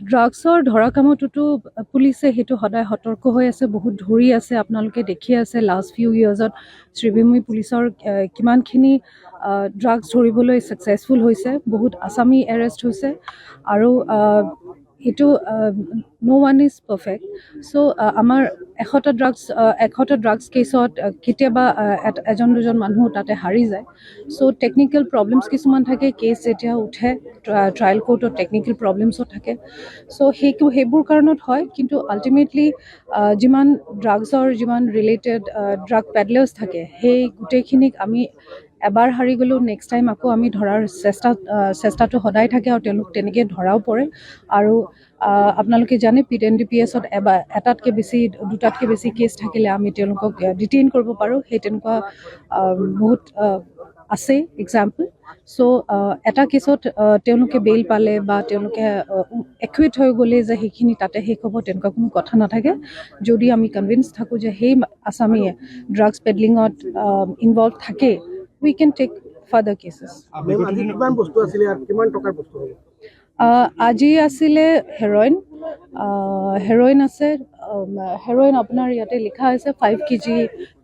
ড্ৰাগছৰ ধৰা কামতোতো পুলিচে সেইটো সদায় সতৰ্ক হৈ আছে, বহুত ধৰি আছে। আপোনালোকে দেখি আছে লাষ্ট ফিউ ইয়াৰ্ছত ত্ৰিবেণী পুলিচৰ কিমানখিনি ড্ৰাগছ ধৰিবলৈ ছাকচেছফুল হৈছে, বহুত আছামী এৰেষ্ট হৈছে। আৰু এইটো ন' ওৱান ইজ পাৰফেক্ট। চ' আমাৰ 100টা ড্ৰাগছ কেছত কেতিয়াবা এজন দুজন মানুহ তাতে হাৰি যায়। চ' টেকনিকেল প্ৰব্লেমছ কিছুমান থাকে, কেছ যেতিয়া উঠে ট্ৰায়েল কোৰ্টত টেকনিকেল প্ৰব্লেমছো থাকে। চ' সেইবোৰ কাৰণত হয়, কিন্তু আল্টিমেটলি যিমান ড্ৰাগছৰ যিমান ৰিলেটেড ড্ৰাগ পেডলাৰ্ছ থাকে, সেই গোটেইখিনিক আমি এবাৰ হাৰি গ'লেও নেক্সট টাইম আকৌ আমি ধৰাৰ চেষ্টাটো সদায় থাকে, আৰু তেওঁলোক তেনেকৈ ধৰাও পৰে। আৰু আপোনালোকে জানে PNDPS-ত এটাতকৈ বেছি দুটাতকৈ বেছি কেছ থাকিলে আমি তেওঁলোকক ডিটেইন কৰিব পাৰোঁ। সেই তেনেকুৱা বহুত আছে এক্সাম্পল। চ' এটা কেছত তেওঁলোকে বেইল পালে বা তেওঁলোকে একুইট হৈ গ'লে যে সেইখিনি তাতে শেষ হ'ব, তেনেকুৱা কোনো কথা নাথাকে। যদি আমি কনভিন্স থাকোঁ যে সেই আছামীয়ে ড্ৰাগছ পেডলিঙত ইনভলভ থাকে, we can take further cases. আজি আছিলে হেৰইন আছে। হেৰইন আপোনাৰ ইয়াতে লিখা হৈছে 5 kg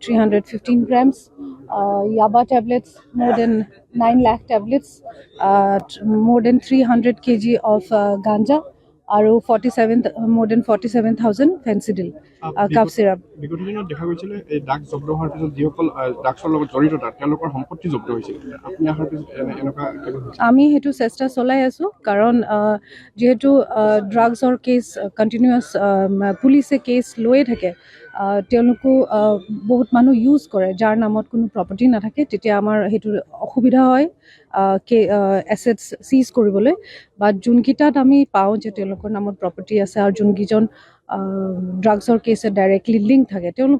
315 grams, ইয়াবা tablets more than 9 lakh tablets, more than 300 kg of ganja, আৰু more than 47,000 Phensedyl calf syrup. বিগত দিনত দেখা গৈছিলে এই ড্ৰাগছ জব্দ হোৱাৰ পিছত যিসকল ড্ৰাগছৰ লগত জড়িত তেওঁলোকৰ সম্পত্তি জব্দ হৈছিল। আপুনি অহাৰ পিছত এনেকুৱা আমি সেইটো চেষ্টা চলাই আছোঁ, কাৰণ যিহেতু ড্ৰাগছৰ কেছ কণ্টিনিউৱাছ পুলিচে কেছ লৈয়ে থাকে, তেওঁলোকো বহুত মানুহ ইউজ কৰে যাৰ নামত কোনো প্ৰপাৰ্টি নাথাকে। তেতিয়া আমাৰ সেইটো অসুবিধা হয় এছেটছ চিজ কৰিবলৈ। বাট যোনকেইটাত আমি পাওঁ যে তেওঁলোকৰ নামত প্ৰপাৰ্টি আছে আৰু যোনকেইজন ড্ৰাগছৰ কেছে ডাইৰেক্টলি লিংক থাকে, তেওঁলোক